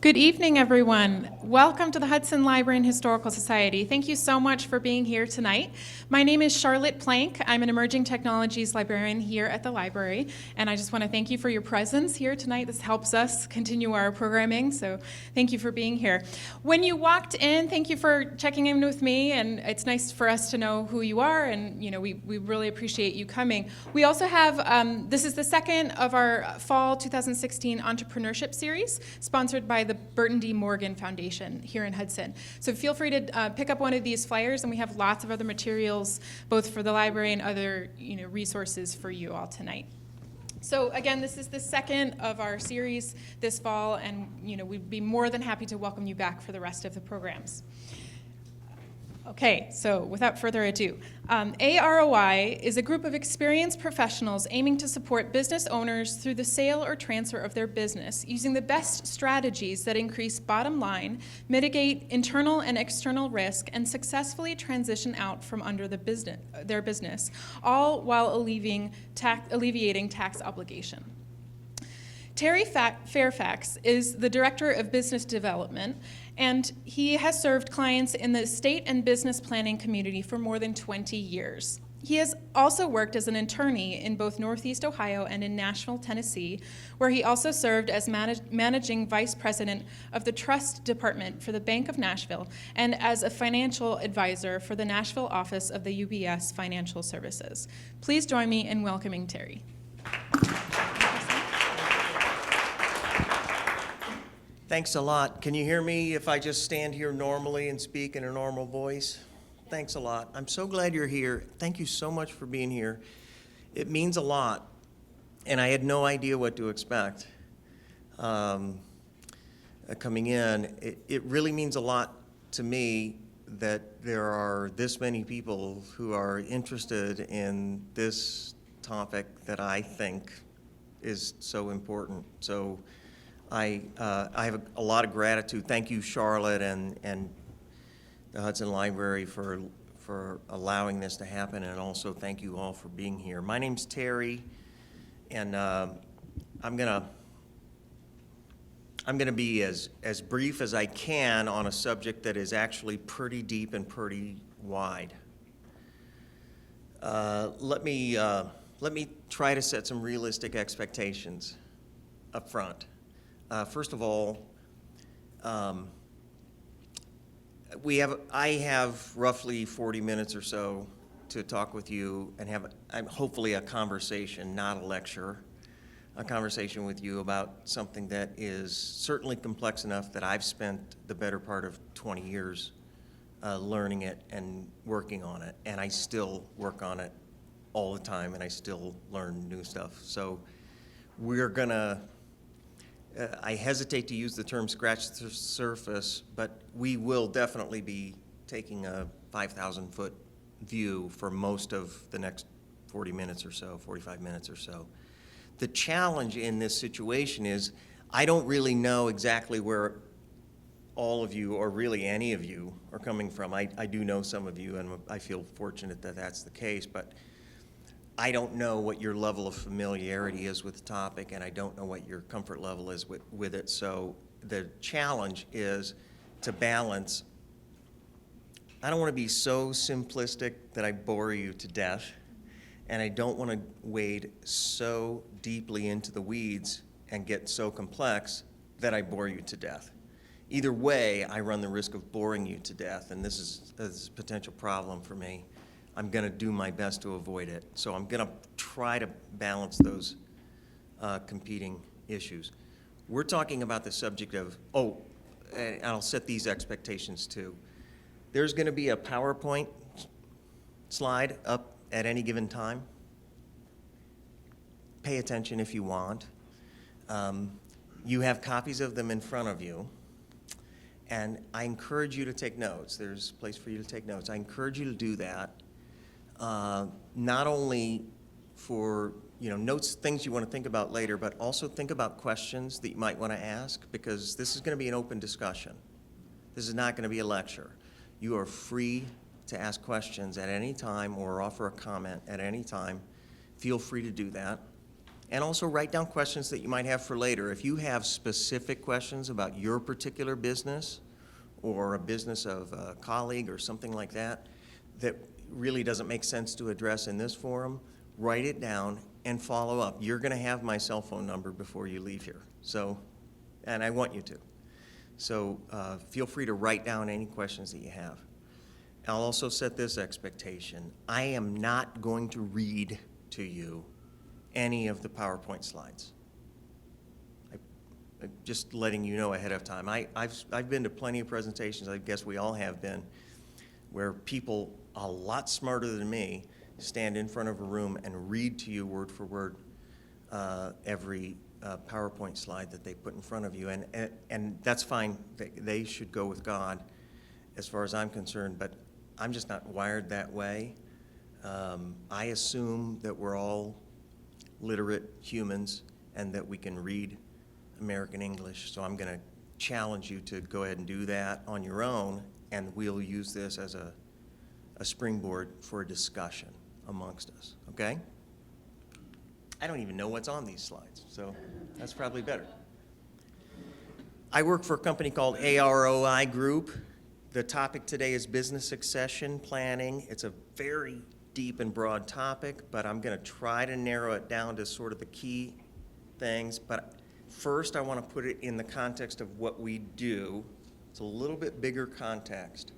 Good evening, everyone. Welcome to the Hudson Library and Historical Society. Thank you so much for being here tonight. My name is Charlotte Plank. I'm an emerging technologies librarian here at the library, and I just want to thank you for your presence here tonight. This helps us continue our programming, so thank you for being here. When you walked in, thank you for checking in with me, and it's nice for us to know who you are, and we really appreciate you coming. We also have, this is the second of our fall 2016 entrepreneurship series, sponsored by the Burton D. Morgan Foundation here in Hudson. So feel free to pick up one of these flyers, and we have lots of other materials, both for the library and other resources for you all tonight. So again, this is the second of our series this fall, and we'd be more than happy to welcome you back for the rest of the programs. Okay, so without further ado, A-Roi is a group of experienced professionals aiming to support business owners through the sale or transfer of their business using the best strategies that increase bottom line, mitigate internal and external risk, and successfully transition out from under their business, all while alleviating tax obligation. Terry Fairfax is the Director of Business Development, and he has served clients in the estate and business planning community for more than 20 years. He has also worked as an attorney in both Northeast Ohio and in Nashville, Tennessee, where he also served as managing vice president of the trust department for the Bank of Nashville and as a financial advisor for the Nashville office of the UBS Financial Services. Please join me in welcoming Terry. Thanks a lot. Can you hear me if I just stand here normally and speak in a normal voice? Thanks a lot. I'm so glad you're here. Thank you so much for being here. It means a lot, and I had no idea what to expect coming in. It really means a lot to me that there are this many people who are interested in this topic that I think is so important. So I have a lot of gratitude. Thank you, Charlotte, and the Hudson Library for allowing this to happen, and also thank you all for being here. My name's Terry, and I'm gonna be as brief as I can on a subject that is actually pretty deep and pretty wide. Let me try to set some realistic expectations up front. First of all, I have roughly 40 minutes or so to talk with you and have hopefully a conversation, not a lecture, a conversation with you about something that is certainly complex enough that I've spent the better part of 20 years learning it and working on it, and I still work on it all the time, and I still learn new stuff. So we're gonna I hesitate to use the term scratch the surface, but we will definitely be taking a 5,000-foot view for most of the next 40 minutes or so, 45 minutes or so. The challenge in this situation is I don't really know exactly where all of you, or really any of you, are coming from. I do know some of you, and I feel fortunate that that's the case, but I don't know what your level of familiarity is with the topic, and I don't know what your comfort level is with it. So the challenge is to balance. I don't want to be so simplistic that I bore you to death, and I don't want to wade so deeply into the weeds and get so complex that I bore you to death. Either way, I run the risk of boring you to death, and this is a potential problem for me. I'm going to do my best to avoid it. So I'm going to try to balance those competing issues. We're talking about the subject of, and I'll set these expectations too. There's going to be a PowerPoint slide up at any given time. Pay attention if you want. You have copies of them in front of you. And I encourage you to take notes. There's a place for you to take notes. I encourage you to do that. Not only for notes, things you want to think about later, but also think about questions that you might want to ask, because this is going to be an open discussion. This is not going to be a lecture. You are free to ask questions at any time or offer a comment at any time. Feel free to do that. And also write down questions that you might have for later. If you have specific questions about your particular business or a business of a colleague or something like that, that really doesn't make sense to address in this forum, write it down and follow up. You're going to have my cell phone number before you leave here. So, and I want you to. So feel free to write down any questions that you have. I'll also set this expectation. I am not going to read to you any of the PowerPoint slides. I'm just letting you know ahead of time. I've been to plenty of presentations, I guess we all have been, where people a lot smarter than me stand in front of a room and read to you word for word every PowerPoint slide that they put in front of you. And that's fine. They should go with God as far as I'm concerned, but I'm just not wired that way. I assume that we're all literate humans and that we can read American English, so I'm going to challenge you to go ahead and do that on your own, and we'll use this as a springboard for a discussion amongst us, okay? I don't even know what's on these slides, so that's probably better. I work for a company called A-Roi Group. The topic today is business succession planning. It's a very deep and broad topic, but I'm going to try to narrow it down to sort of the key things. But first, I want to put it in the context of what we do. It's a little bit bigger context.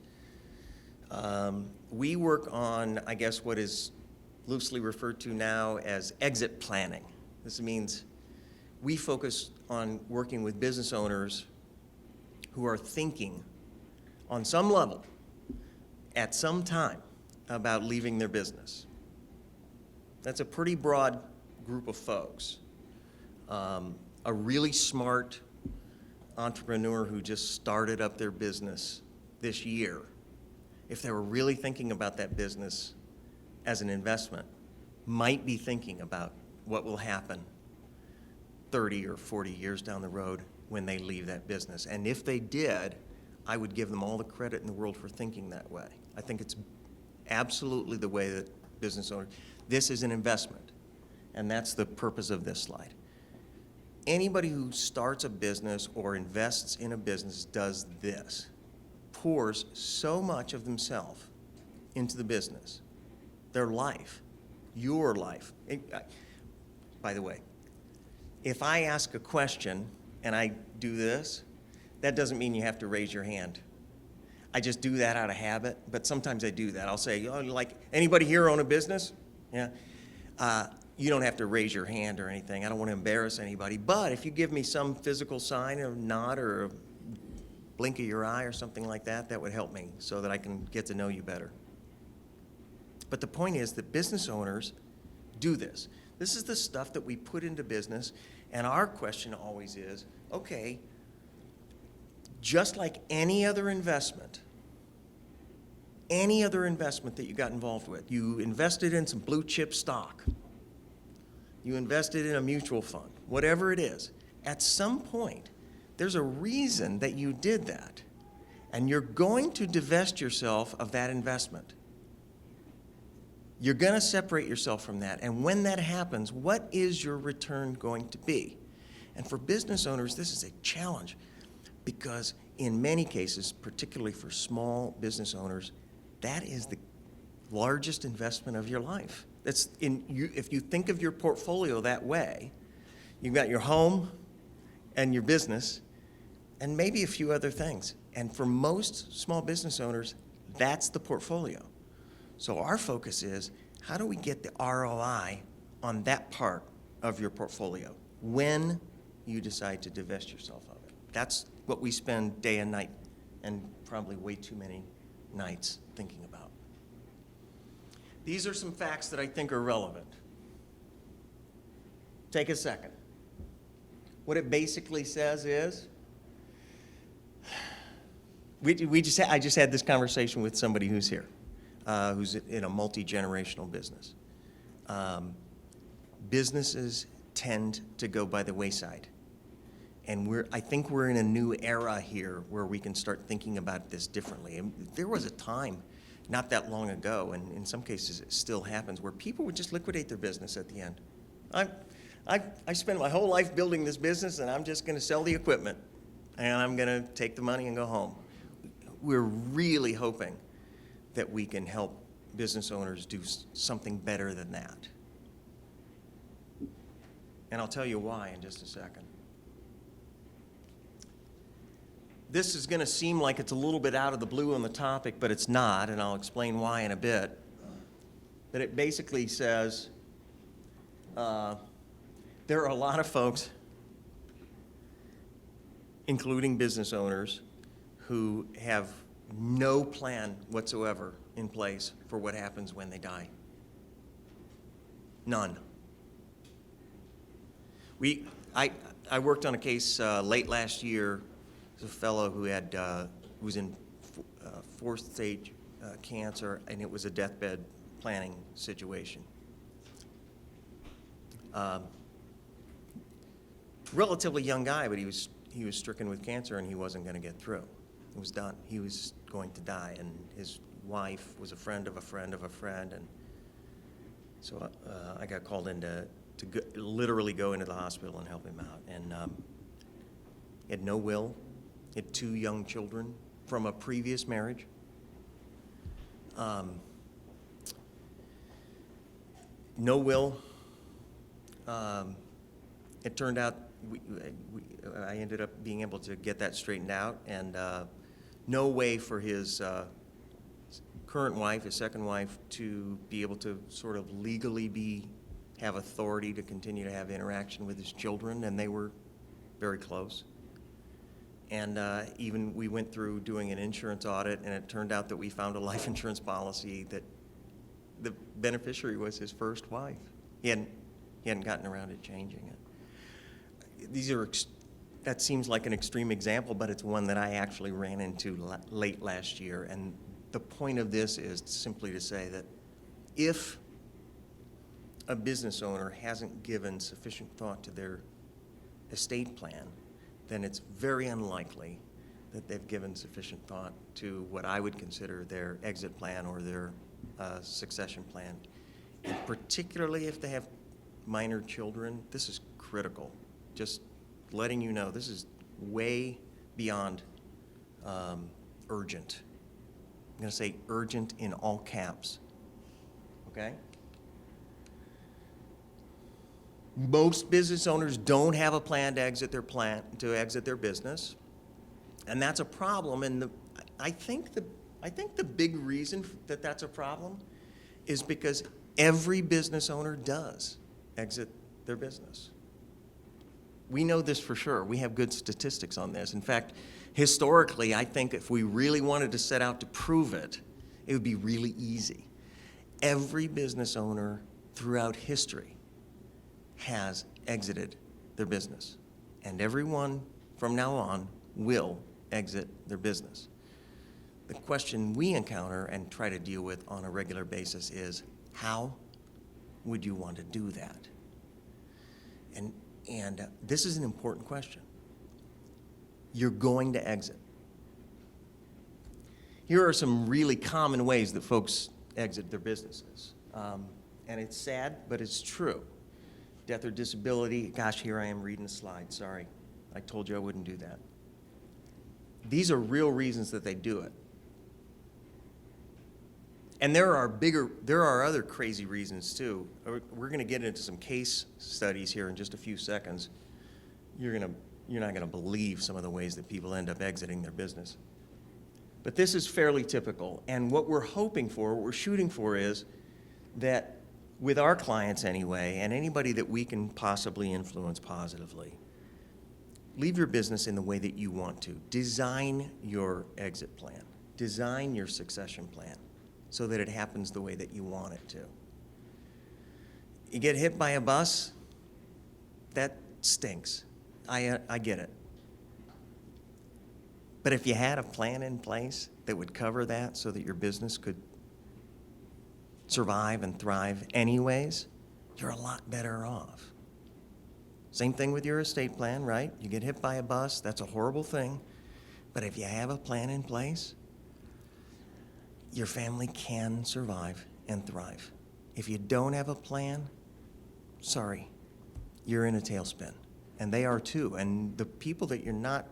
We work on, I guess, what is loosely referred to now as exit planning. This means we focus on working with business owners who are thinking on some level at some time about leaving their business. That's a pretty broad group of folks. A really smart entrepreneur who just started up their business this year, if they were really thinking about that business as an investment, might be thinking about what will happen 30 or 40 years down the road when they leave that business. And if they did, I would give them all the credit in the world for thinking that way. I think it's absolutely the way that business owners, this is an investment, and that's the purpose of this slide. Anybody who starts a business or invests in a business does this, pours so much of themselves into the business, their life, your life. By the way, if I ask a question and I do this, that doesn't mean you have to raise your hand. I just do that out of habit, but sometimes I do that. I'll say, oh, like, anybody here own a business? Yeah. You don't have to raise your hand or anything. I don't want to embarrass anybody. But if you give me some physical sign, a nod or a blink of your eye or something like that, that would help me so that I can get to know you better. But the point is that business owners do this. This is the stuff that we put into business, and our question always is, okay, just like any other investment that you got involved with, you invested in some blue chip stock, you invested in a mutual fund, whatever it is, at some point, there's a reason that you did that, and you're going to divest yourself of that investment. You're going to separate yourself from that, and when that happens, what is your return going to be? And for business owners, this is a challenge, because in many cases, particularly for small business owners, that is the largest investment of your life. That's if you think of your portfolio that way, you've got your home and your business and maybe a few other things. And for most small business owners, that's the portfolio. So our focus is, how do we get the ROI on that part of your portfolio when you decide to divest yourself of it? That's what we spend day and night, and probably way too many nights thinking about. These are some facts that I think are relevant. Take a second. What it basically says is, I just had this conversation with somebody who's here, who's in a multi-generational business. Businesses tend to go by the wayside. And I think we're in a new era here where we can start thinking about this differently. And there was a time not that long ago, and in some cases it still happens, where people would just liquidate their business at the end. I spent my whole life building this business, and I'm just going to sell the equipment, and I'm going to take the money and go home. We're really hoping that we can help business owners do something better than that. And I'll tell you why in just a second. This is going to seem like it's a little bit out of the blue on the topic, but it's not, and I'll explain why in a bit. But it basically says there are a lot of folks, including business owners, who have no plan whatsoever in place for what happens when they die. None. I worked on a case late last year. There's a fellow who was in fourth stage cancer, and it was a deathbed planning situation. Relatively young guy, but he was stricken with cancer, and he wasn't going to get through. It was done. He was going to die, and his wife was a friend of a friend of a friend, and so I got called in to literally go into the hospital and help him out. And he had no will. He had 2 young children from a previous marriage. No will. It turned out I ended up being able to get that straightened out, and no way for his current wife, his second wife, to be able to sort of legally have authority to continue to have interaction with his children, and they were very close. And even we went through doing an insurance audit, and it turned out that we found a life insurance policy that the beneficiary was his first wife. He hadn't gotten around to changing it. That seems like an extreme example, but it's one that I actually ran into late last year. And the point of this is simply to say that if a business owner hasn't given sufficient thought to their estate plan, then it's very unlikely that they've given sufficient thought to what I would consider their exit plan or their succession plan. And particularly if they have minor children, this is critical. Just letting you know, this is way beyond urgent. I'm going to say urgent in all caps, okay? Most business owners don't have a plan to exit their business, and that's a problem. And I think the big reason that that's a problem is because every business owner does exit their business. We know this for sure. We have good statistics on this. In fact, historically, I think if we really wanted to set out to prove it, it would be really easy. Every business owner throughout history has exited their business, and everyone from now on will exit their business. The question we encounter and try to deal with on a regular basis is, how would you want to do that? And this is an important question. You're going to exit. Here are some really common ways that folks exit their businesses. And it's sad, but it's true. Death or disability. Gosh, here I am reading a slide. Sorry. I told you I wouldn't do that. These are real reasons that they do it. And there are other crazy reasons too. We're going to get into some case studies here in just a few seconds. You're not going to believe some of the ways that people end up exiting their business. But this is fairly typical. And what we're hoping for, what we're shooting for is that with our clients anyway, and anybody that we can possibly influence positively, leave your business in the way that you want to. Design your exit plan. Design your succession plan so that it happens the way that you want it to. You get hit by a bus, that stinks. I get it. But if you had a plan in place that would cover that so that your business could survive and thrive anyways, you're a lot better off. Same thing with your estate plan, right? You get hit by a bus, that's a horrible thing. But if you have a plan in place, your family can survive and thrive. If you don't have a plan, sorry, you're in a tailspin, and they are too. And the people that you're not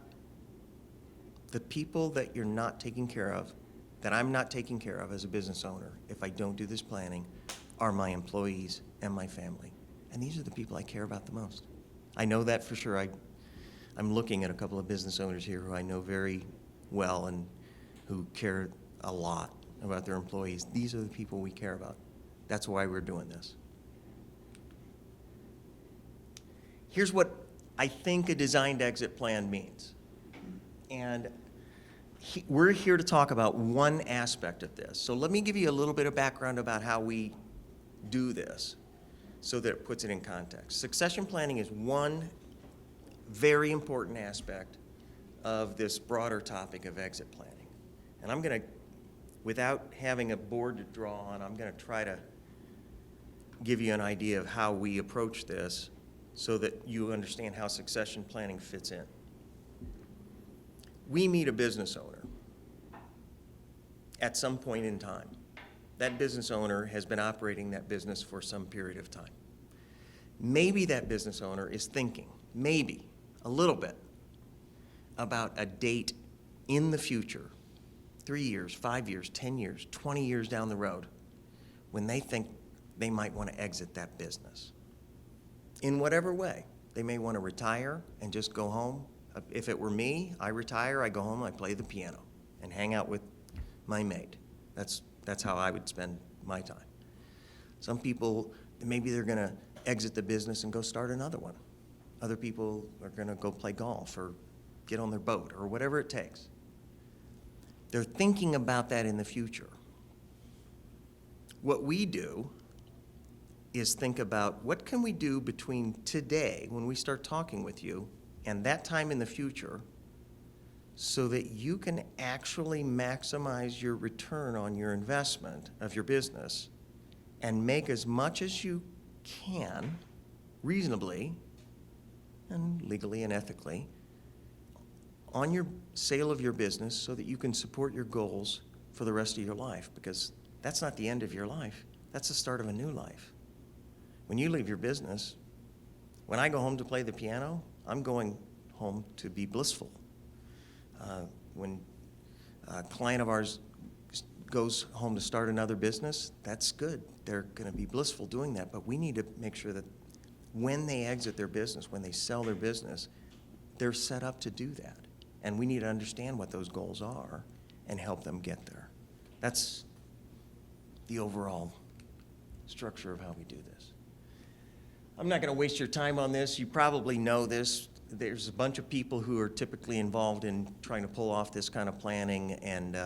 taking care of, that I'm not taking care of as a business owner, if I don't do this planning, are my employees and my family. And these are the people I care about the most. I know that for sure. I'm looking at a couple of business owners here who I know very well and who care a lot about their employees. These are the people we care about. That's why we're doing this. Here's what I think a designed exit plan means. And we're here to talk about one aspect of this. So let me give you a little bit of background about how we do this so that it puts it in context. Succession planning is one very important aspect of this broader topic of exit planning. And I'm going to, without having a board to draw on, I'm going to try to give you an idea of how we approach this so that you understand how succession planning fits in. We meet a business owner at some point in time. That business owner has been operating that business for some period of time. Maybe that business owner is thinking, maybe, a little bit, about a date in the future, 3 years, 5 years, 10 years, 20 years down the road, when they think they might want to exit that business. In whatever way. They may want to retire and just go home. If it were me, I retire, I go home, I play the piano and hang out with my mate. That's how I would spend my time. Some people, maybe they're going to exit the business and go start another one. Other people are going to go play golf or get on their boat or whatever it takes. They're thinking about that in the future. What we do is think about what can we do between today, when we start talking with you, and that time in the future so that you can actually maximize your return on your investment of your business and make as much as you can reasonably and legally and ethically on your sale of your business so that you can support your goals for the rest of your life, because that's not the end of your life. That's the start of a new life. When you leave your business, when I go home to play the piano, I'm going home to be blissful. When a client of ours goes home to start another business, that's good. They're going to be blissful doing that, but we need to make sure that when they exit their business, when they sell their business, they're set up to do that. And we need to understand what those goals are and help them get there. That's the overall structure of how we do this. I'm not going to waste your time on this. You probably know this. There's a bunch of people who are typically involved in trying to pull off this kind of planning, and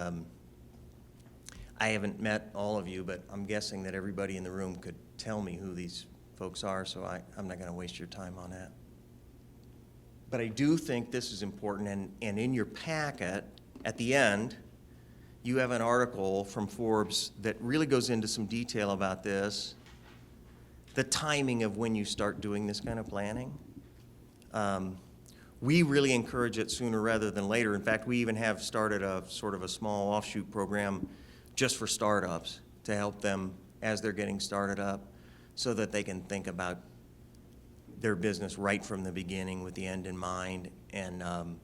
I haven't met all of you, but I'm guessing that everybody in the room could tell me who these folks are, so I'm not going to waste your time on that. But I do think this is important, and in your packet, at the end, you have an article from Forbes that really goes into some detail about this, the timing of when you start doing this kind of planning. We really encourage it sooner rather than later. In fact, we even have started a sort of a small offshoot program just for startups to help them as they're getting started up so that they can think about their business right from the beginning with the end in mind. And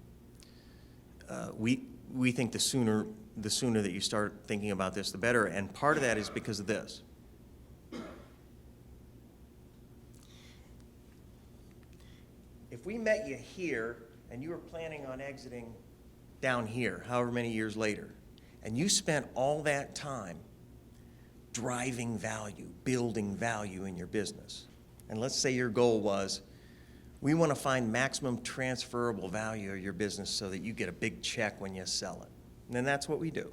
we think the sooner that you start thinking about this, the better. And part of that is because of this. If we met you here and you were planning on exiting down here, however many years later, and you spent all that time driving value, building value in your business, and let's say your goal was, we want to find maximum transferable value of your business so that you get a big check when you sell it. And then that's what we do,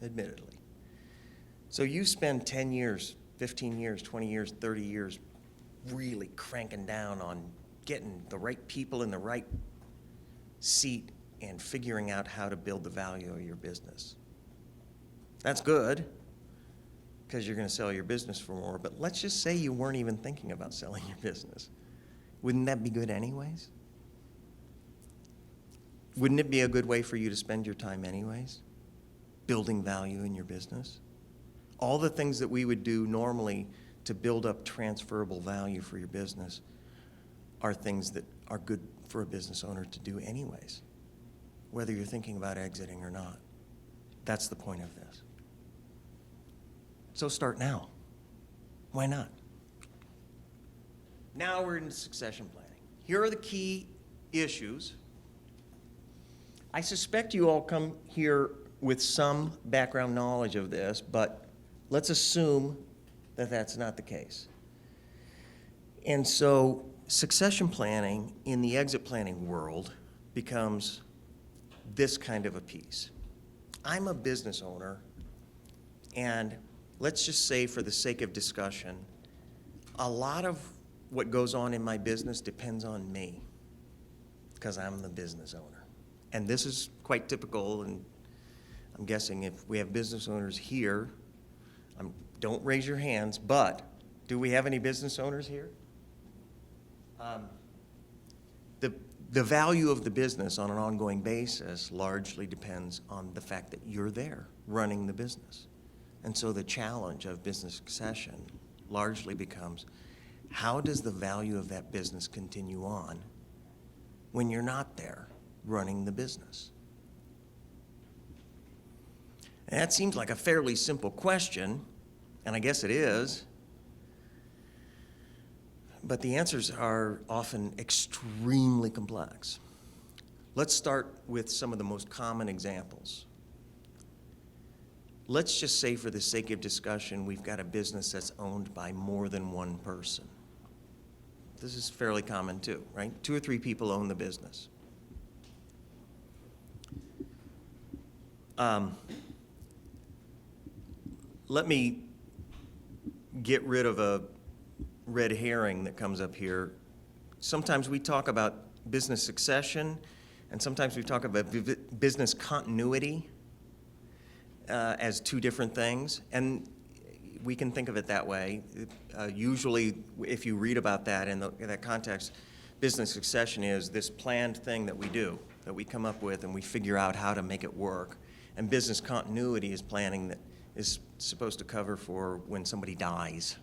admittedly. So you spend 10 years, 15 years, 20 years, 30 years really cranking down on getting the right people in the right seat and figuring out how to build the value of your business. That's good, because you're going to sell your business for more, but let's just say you weren't even thinking about selling your business. Wouldn't that be good anyways? Wouldn't it be a good way for you to spend your time anyways? Building value in your business? All the things that we would do normally to build up transferable value for your business are things that are good for a business owner to do anyways, whether you're thinking about exiting or not. That's the point of this. So start now. Why not? Now we're into succession planning. Here are the key issues. I suspect you all come here with some background knowledge of this, but let's assume that that's not the case. And so succession planning in the exit planning world becomes this kind of a piece. I'm a business owner, and let's just say for the sake of discussion, a lot of what goes on in my business depends on me because I'm the business owner. And this is quite typical, and I'm guessing if we have business owners here, don't raise your hands, but do we have any business owners here? The value of the business on an ongoing basis largely depends on the fact that you're there running the business. And so the challenge of business succession largely becomes, how does the value of that business continue on when you're not there running the business? And that seems like a fairly simple question, and I guess it is, but the answers are often extremely complex. Let's start with some of the most common examples. Let's just say, for the sake of discussion, we've got a business that's owned by more than one person. This is fairly common too, right? 2 or 3 people own the business. Let me get rid of a red herring that comes up here. Sometimes we talk about business succession, and sometimes we talk about business continuity as 2 different things, and we can think of it that way. Usually, if you read about that in that context, business succession is this planned thing that we do, that we come up with and we figure out how to make it work. And business continuity is planning that is supposed to cover for when somebody dies.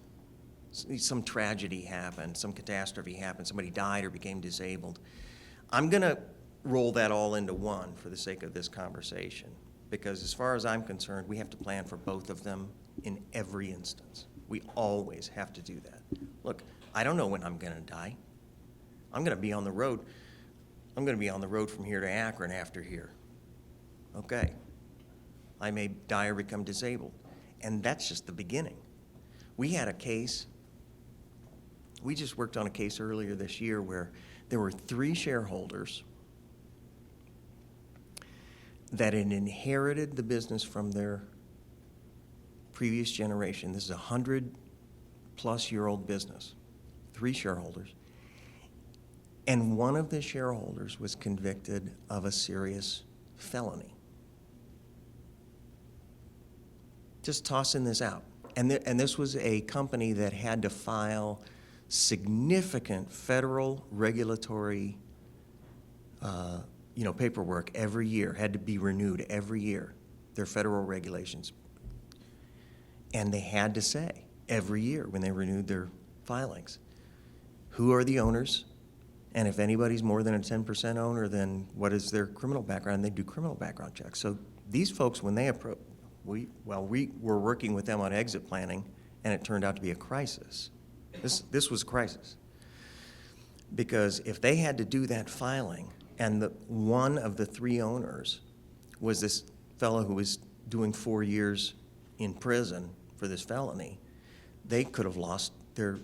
Some tragedy happened, some catastrophe happened, somebody died or became disabled. I'm going to roll that all into one for the sake of this conversation, because as far as I'm concerned, we have to plan for both of them in every instance. We always have to do that. Look, I don't know when I'm going to die. I'm going to be on the road. I'm going to be on the road from here to Akron after here. Okay. I may die or become disabled. And that's just the beginning. We had a case, we just worked on a case earlier this year where there were 3 shareholders that had inherited the business from their previous generation. This is a 100-plus-year-old business, 3 shareholders. And one of the shareholders was convicted of a serious felony. Just tossing this out. And this was a company that had to file significant federal regulatory paperwork every year, had to be renewed every year, their federal regulations. And they had to say every year when they renewed their filings, who are the owners, and if anybody's more than a 10% owner, then what is their criminal background? They do criminal background checks. So these folks, when they approach, we were working with them on exit planning, and it turned out to be a crisis. This was a crisis. Because if they had to do that filing, and one of the 3 owners was this fellow who was doing 4 years in prison for this felony, they could have lost their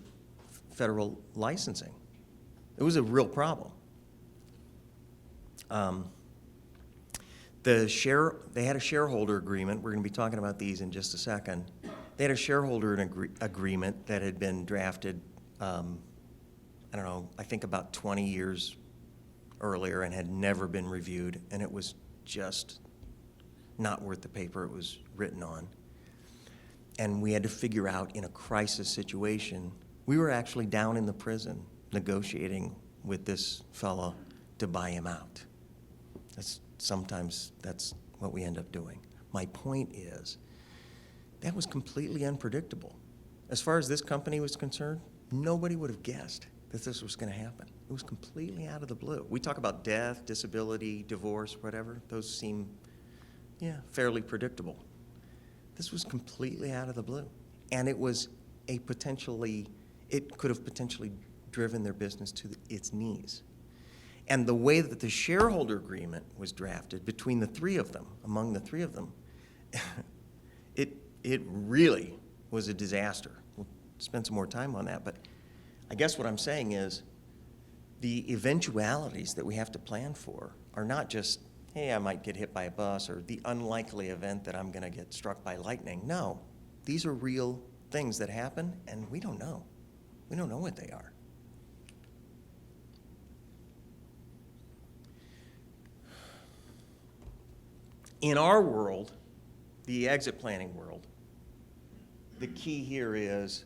federal licensing. It was a real problem. They had a shareholder agreement. We're going to be talking about these in just a second. They had a shareholder agreement that had been drafted, I think about 20 years earlier, and had never been reviewed, and it was just not worth the paper it was written on. And we had to figure out, in a crisis situation, we were actually down in the prison negotiating with this fellow to buy him out. Sometimes that's what we end up doing. My point is, that was completely unpredictable. As far as this company was concerned, nobody would have guessed that this was going to happen. It It was completely out of the blue. We talk about death, disability, divorce, whatever. Those seem, yeah, fairly predictable. This was completely out of the blue. And it was it could have potentially driven their business to its knees. And the way that the shareholder agreement was drafted between the three of them, among the three of them, it really was a disaster. We'll spend some more time on that, but I guess what I'm saying is the eventualities that we have to plan for are not just, hey, I might get hit by a bus, or the unlikely event that I'm going to get struck by lightning. No, these are real things that happen, and we don't know. We don't know what they are. In our world, the exit planning world, the key here is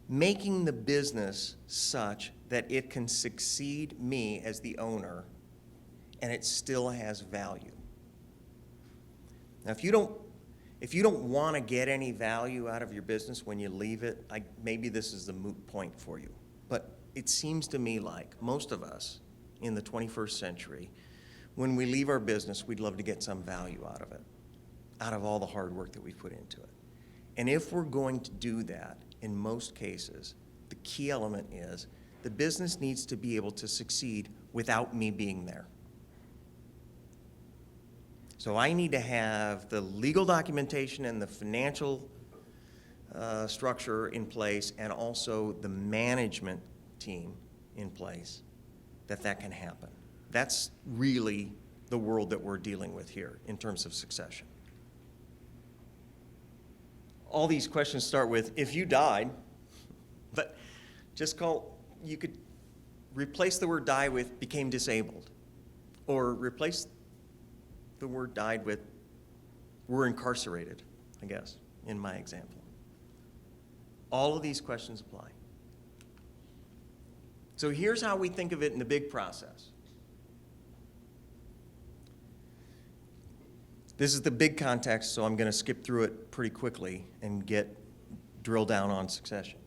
making the business such that it can succeed me as the owner and it still has value. Now, if you don't want to get any value out of your business when you leave it, maybe this is the moot point for you. But it seems to me like most of us in the 21st century, when we leave our business, we'd love to get some value out of it, out of all the hard work that we've put into it. And if we're going to do that, in most cases, the key element is the business needs to be able to succeed without me being there. So I need to have the legal documentation and the financial structure in place, and also the management team in place that can happen. That's really the world that we're dealing with here in terms of succession. All these questions start with, if you died, but you could replace the word die with became disabled, or replace the word died with were incarcerated, I guess, in my example. All of these questions apply. So here's how we think of it in the big process. This is the big context, so I'm going to skip through it pretty quickly and drill down on succession.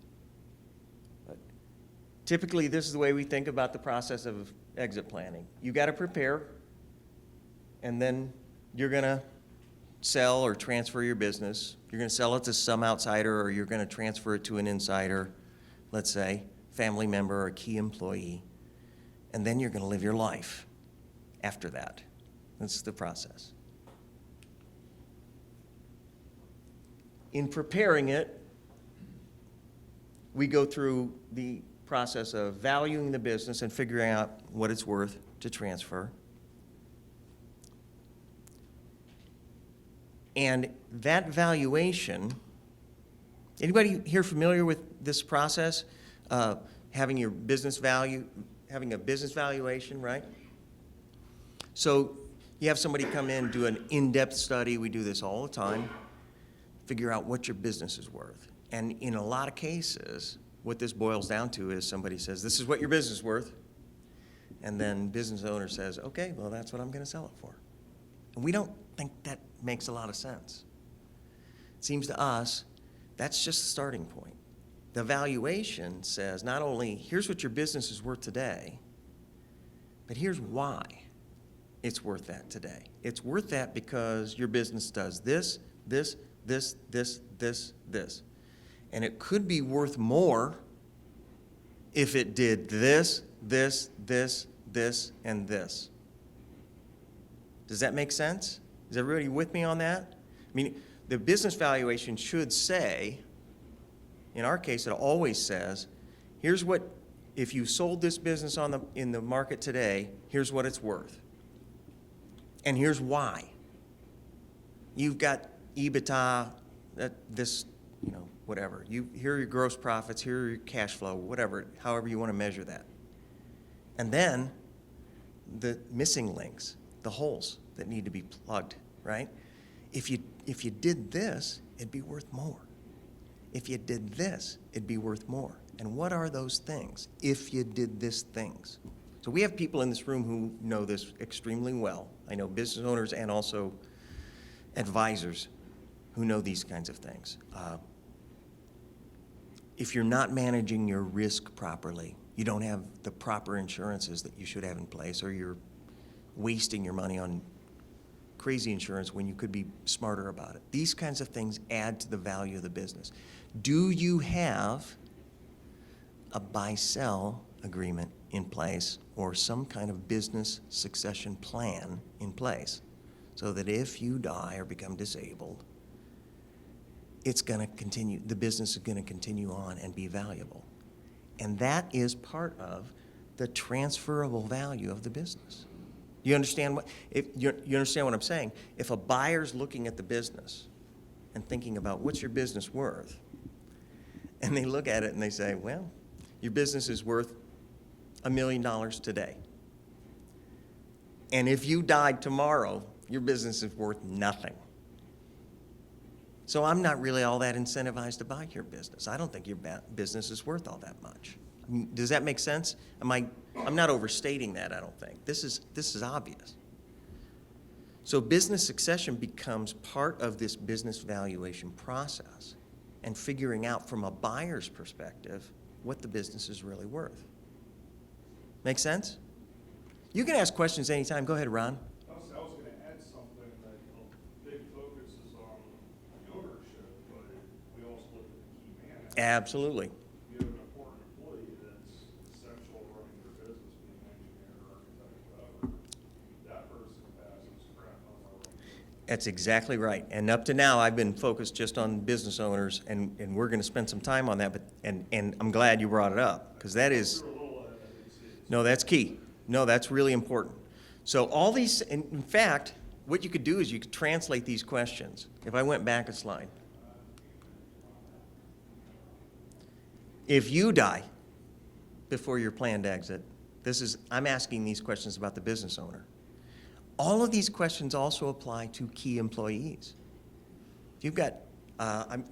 But typically, this is the way we think about the process of exit planning. You got to prepare, and then you're going to sell or transfer your business. You're going to sell it to some outsider, or you're going to transfer it to an insider, let's say, family member or a key employee, and then you're going to live your life after that. That's the process. In preparing it, we go through the process of valuing the business and figuring out what it's worth to transfer. And that valuation, anybody here familiar with this process? Having a business valuation, right? So you have somebody come in, do an in-depth study. We do this all the time. Figure out what your business is worth. And in a lot of cases, what this boils down to is somebody says, this is what your business is worth. And then business owner says, okay, well, that's what I'm going to sell it for. And we don't think that makes a lot of sense. It seems to us that's just the starting point. The valuation says not only here's what your business is worth today, but here's why it's worth that today. It's worth that because your business does this, this, this, this, this, this. And it could be worth more if it did this, this, this, this, and this. Does that make sense? Is everybody with me on that? I mean, the business valuation should say, in our case, it always says, here's what, if you sold this business in the market today, here's what it's worth. And here's why. You've got EBITDA, whatever. Here are your gross profits, here are your cash flow, whatever, however you want to measure that. And then the missing links, the holes that need to be plugged, right? If you did this, it'd be worth more. If you did this, it'd be worth more. And what are those things? If you did this things. So we have people in this room who know this extremely well. I know business owners and also advisors who know these kinds of things. if you're not managing your risk properly, you don't have the proper insurances that you should have in place, or you're wasting your money on crazy insurance when you could be smarter about it. These kinds of things add to the value of the business. Do you have a buy-sell agreement in place or some kind of business succession plan in place so that if you die or become disabled, it's going to continue, the business is going to continue on and be valuable? And that is part of the transferable value of the business. You understand what, if you understand what I'm saying? If a buyer's looking at the business and thinking about what's your business worth, and they look at it and they say, well, your business is worth $1 million today. And if you died tomorrow, your business is worth nothing. So I'm not really all that incentivized to buy your business. I don't think your business is worth all that much. I mean, does that make sense? I'm not overstating that, I don't think. This is obvious. So business succession becomes part of this business valuation process and figuring out from a buyer's perspective what the business is really worth. Make sense? You can ask questions anytime. Go ahead, Ron. I was going to add something that big focus is on the ownership, but we also look at the key man aspect. Absolutely. You have an important employee that's essential running your business, being an engineer, architect, whatever. That person passes crap on our own. That's exactly right. And up to now, I've been focused just on business owners, and we're going to spend some time on that. But and I'm glad you brought it up, because that is, no, that's key. No, that's really important. So all these, in fact, what you could do is you could translate these questions. If I went back a slide. If you die before your planned exit, I'm asking these questions about the business owner. All of these questions also apply to key employees. If you've got, I'm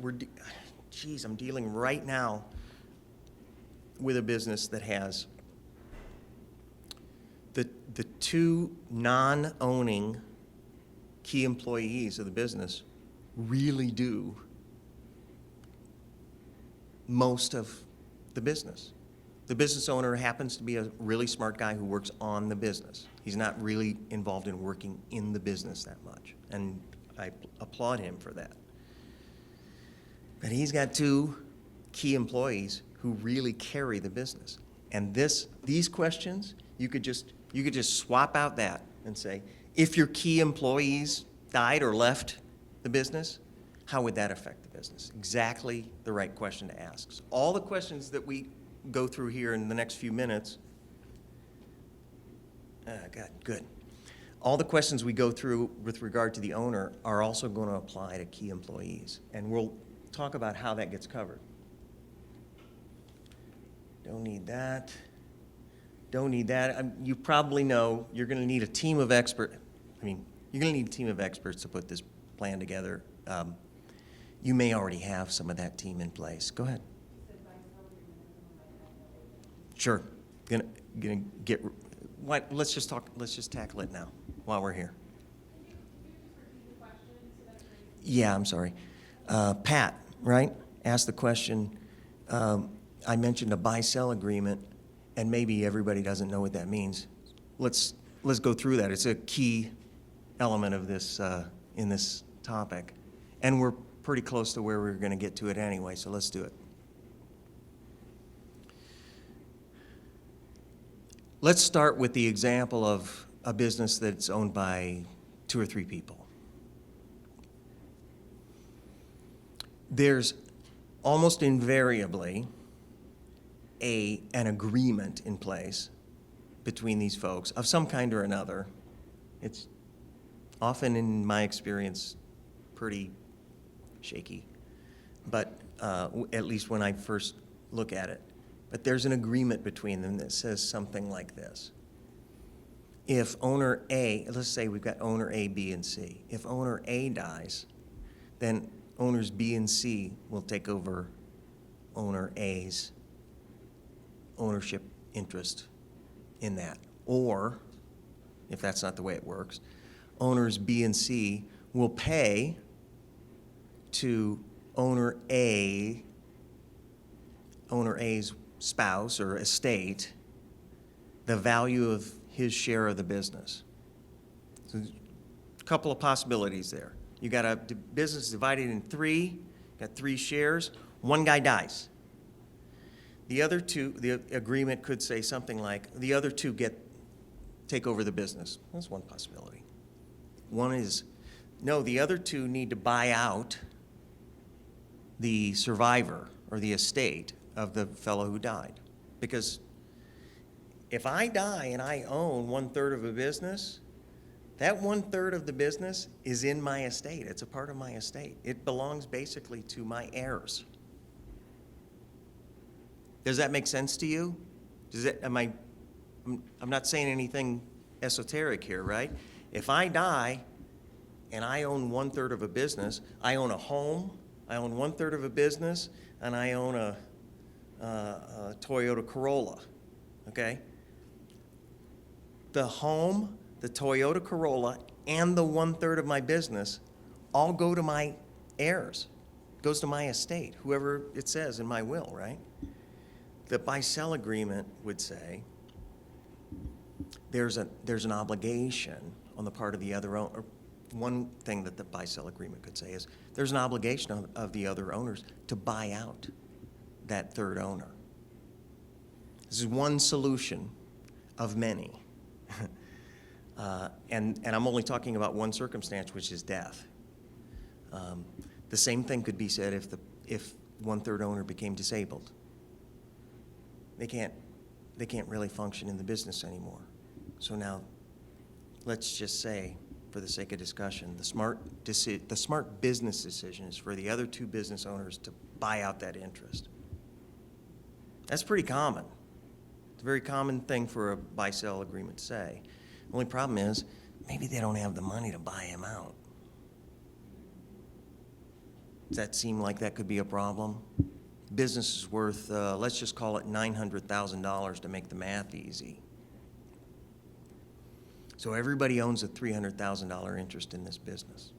dealing right now with a business that has the two non-owning key employees of the business really do most of the business. The business owner happens to be a really smart guy who works on the business. He's not really involved in working in the business that much, and I applaud him for that. But he's got two key employees who really carry the business. And these questions, you could just swap out that and say, if your key employees died or left the business, how would that affect the business? Exactly the right question to ask. So all the questions that we go through here in the next few minutes, good. All the questions we go through with regard to the owner are also going to apply to key employees. And we'll talk about how that gets covered. Don't need that. Don't need that. You probably know you're going to need a team of experts. You're going to need a team of experts to put this plan together. You may already have some of that team in place. Go ahead. Sure. Gonna get. What? Let's just tackle it now while we're here. Yeah, I'm sorry. Pat, right? Asked the question. I mentioned a buy-sell agreement, and maybe everybody doesn't know what that means. Let's go through that. It's a key element of this in this topic, and we're pretty close to where we're going to get to it anyway. So let's do it. Let's start with the example of a business that's owned by 2 or 3 people. There's almost invariably an agreement in place between these folks of some kind or another. It's often, in my experience, pretty shaky, but at least when I first look at it. But there's an agreement between them that says something like this. If owner A, let's say we've got owner A, B, and C. If owner A dies, then owners B and C will take over owner A's ownership interest in that. Or, if that's not the way it works, owners B and C will pay to owner A owner A's spouse or estate the value of his share of the business. So a couple of possibilities there. You got a business divided in three, got three shares, one guy dies. The other two, the agreement could say something like, the other two take over the business. That's one possibility. One is, no, the other two need to buy out the survivor or the estate of the fellow who died. Because if I die and I own 1/3 of a business, that 1/3 of the business is in my estate. It's a part of my estate. It belongs basically to my heirs. Does that make sense to you? I'm not saying anything esoteric here, right? If I die and I own 1/3 of a business, I own a home, I own 1/3 of a business, and I own a Toyota Corolla, okay? The home, the Toyota Corolla, and the 1/3 of my business all go to my heirs, goes to my estate, whoever it says in my will, right? The buy-sell agreement would say there's an obligation on the part of the other owner. One thing that the buy-sell agreement could say is there's an obligation of the other owners to buy out that third owner. This is one solution of many. And I'm only talking about one circumstance, which is death. The same thing could be said if 1/3 owner became disabled. They can't really function in the business anymore. So now, let's just say, for the sake of discussion, the smart business decision is for the other two business owners to buy out that interest. That's pretty common. It's a very common thing for a buy-sell agreement to say. Only problem is, maybe they don't have the money to buy him out. Does that seem like that could be a problem? Business is worth, let's just call it $900,000 to make the math easy. So everybody owns a $300,000 interest in this business.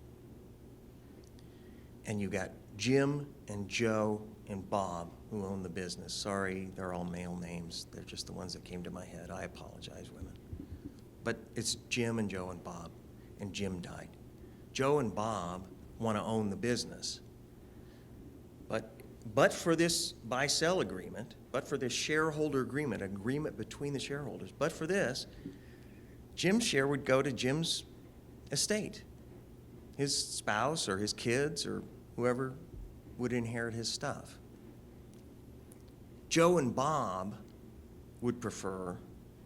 And you got Jim and Joe and Bob who own the business. Sorry, they're all male names. They're just the ones that came to my head. I apologize, women. But it's Jim and Joe and Bob, and Jim died. Joe and Bob want to own the business. But for this buy-sell agreement, but for this shareholder agreement between the shareholders, but for this, Jim's share would go to Jim's estate. His spouse or his kids or whoever would inherit his stuff. Joe and Bob would prefer,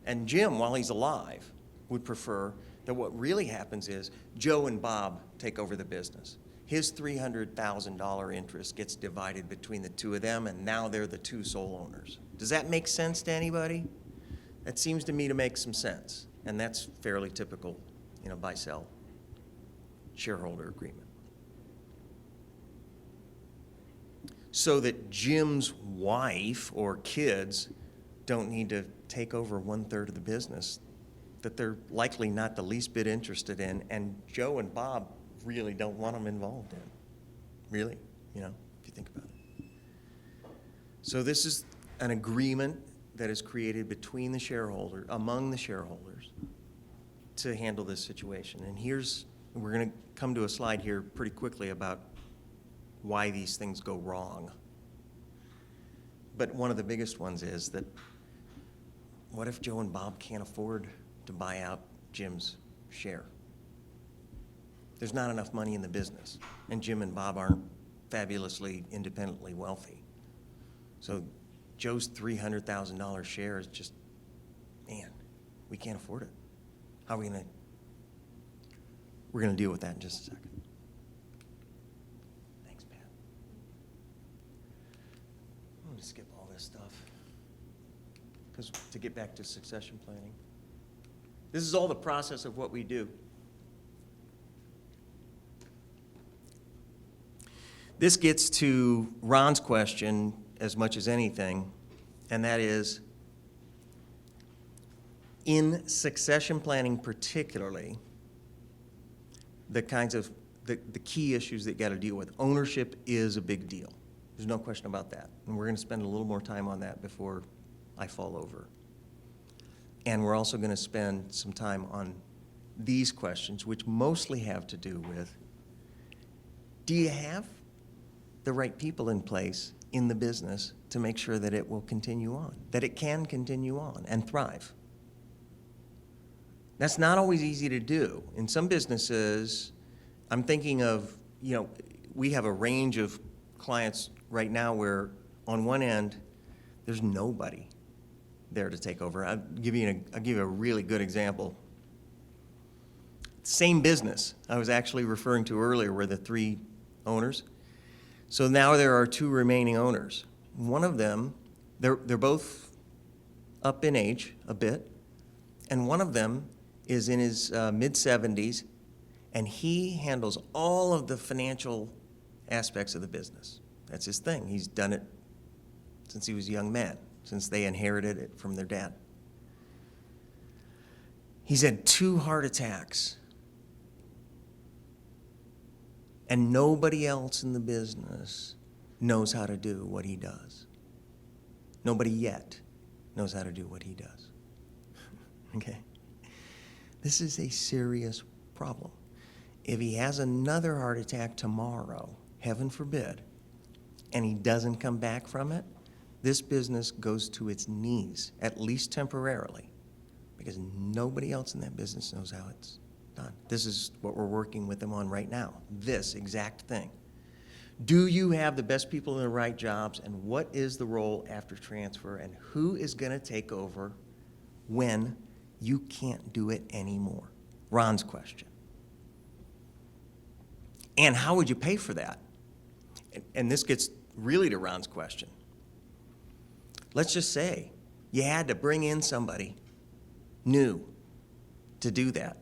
and Jim, while he's alive, would prefer that what really happens is Joe and Bob take over the business. His $300,000 interest gets divided between the two of them, and now they're the two sole owners. Does that make sense to anybody? That seems to me to make some sense, and that's fairly typical in a buy-sell shareholder agreement. So that Jim's wife or kids don't need to take over 1/3 of the business that they're likely not the least bit interested in, and Joe and Bob really don't want them involved in. Really, if you think about it. So this is an agreement that is created between among the shareholders to handle this situation. And we're going to come to a slide here pretty quickly about why these things go wrong. But one of the biggest ones is that what if Joe and Bob can't afford to buy out Jim's share? There's not enough money in the business, and Jim and Bob aren't fabulously independently wealthy. So Joe's $300,000 share is just, man, we can't afford it. How are we going to? We're going to deal with that in just a second. Thanks, Pat. I'm going to skip all this stuff because to get back to succession planning. This is all the process of what we do. This gets to Ron's question as much as anything, and that is, in succession planning particularly, the key issues that you got to deal with. Ownership is a big deal. There's no question about that. And we're going to spend a little more time on that before I fall over. And we're also going to spend some time on these questions, which mostly have to do with, do you have the right people in place in the business to make sure that it will continue on, that it can continue on and thrive? That's not always easy to do. In some businesses, I'm thinking of, we have a range of clients right now where on one end, there's nobody there to take over. I'll give you a really good example. Same business I was actually referring to earlier were the 3 owners. So now there are 2 remaining owners. One of them, they're both up in age a bit, and one of them is in his mid-70s, and he handles all of the financial aspects of the business. That's his thing. He's done it since he was a young man, since they inherited it from their dad. He's had 2 heart attacks, and nobody else in the business knows how to do what he does. Nobody yet knows how to do what he does. Okay? This is a serious problem. If he has another heart attack tomorrow, heaven forbid, and he doesn't come back from it, this business goes to its knees, at least temporarily, because nobody else in that business knows how it's done. This is what we're working with them on right now, this exact thing. Do you have the best people in the right jobs, and what is the role after transfer, and who is going to take over when you can't do it anymore? Ron's question. And how would you pay for that? And this gets really to Ron's question. Let's just say you had to bring in somebody new to do that.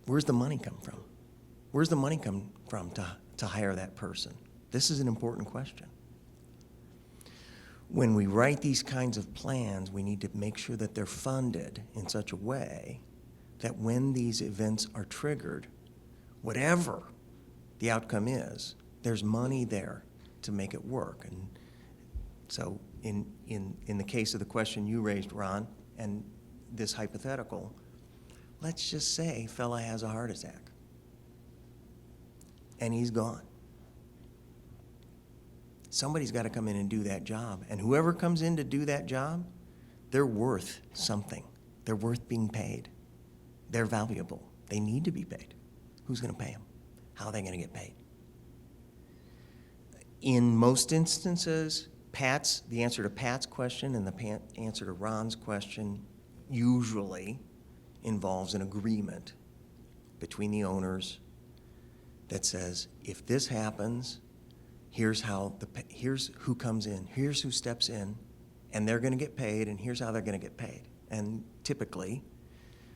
Where's the money come from? Where's the money come from to hire that person? This is an important question. When we write these kinds of plans, we need to make sure that they're funded in such a way that when these events are triggered, whatever the outcome is, there's money there to make it work. And so in the case of the question you raised, Ron, and this hypothetical, let's just say fella has a heart attack and he's gone. Somebody's got to come in and do that job. And whoever comes in to do that job, they're worth something. They're worth being paid. They're valuable. They need to be paid. Who's going to pay them? How are they going to get paid? In most instances, the answer to Pat's question and the answer to Ron's question usually involves an agreement between the owners that says, if this happens, here's who comes in, here's who steps in, and they're going to get paid, and here's how they're going to get paid. And typically,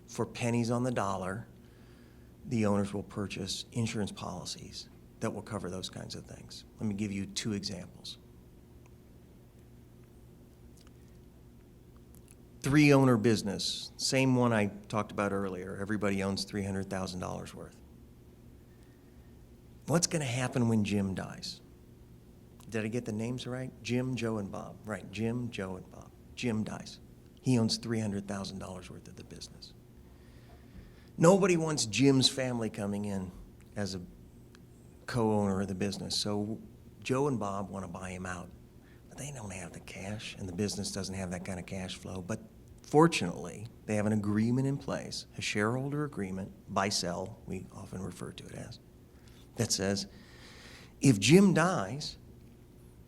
for pennies on the dollar, the owners will purchase insurance policies that will cover those kinds of things. Let me give you 2 examples. 3-owner business, same one I talked about earlier. Everybody owns $300,000 worth. What's going to happen when Jim dies? Did I get the names right? Jim, Joe, and Bob. Right, Jim, Joe, and Bob. Jim dies. He owns $300,000 worth of the business. Nobody wants Jim's family coming in as a co-owner of the business, so Joe and Bob want to buy him out. But they don't have the cash, and the business doesn't have that kind of cash flow. But fortunately, they have an agreement in place, a shareholder agreement, BuySell, we often refer to it as, that says, if Jim dies,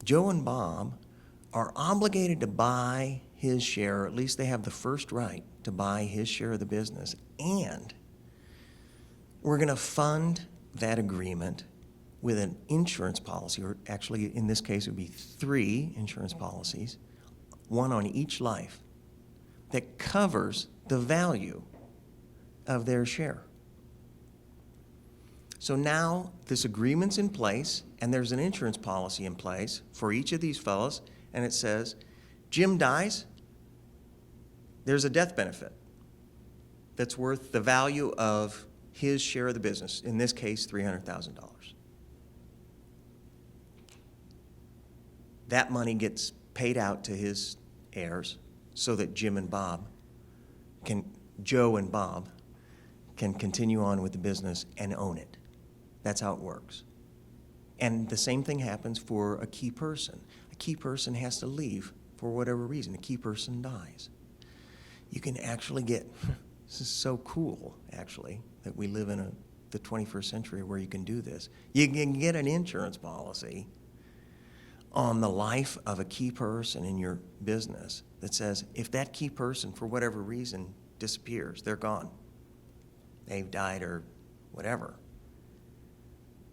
Joe and Bob are obligated to buy his share, or at least they have the first right to buy his share of the business, and we're going to fund that agreement with an insurance policy, or actually in this case it would be 3 insurance policies, one on each life, that covers the value of their share. So now this agreement's in place, and there's an insurance policy in place for each of these fellows, and it says, Jim dies, there's a death benefit that's worth the value of his share of the business, in this case, $300,000. that money gets paid out to his heirs so that Joe and Bob can continue on with the business and own it. That's how it works. And the same thing happens for a key person. A key person has to leave for whatever reason. A key person dies. You can actually get, this is so cool, actually, that we live in the 21st century where you can do this. You can get an insurance policy on the life of a key person in your business that says if that key person, for whatever reason, disappears, they're gone. They've died or whatever.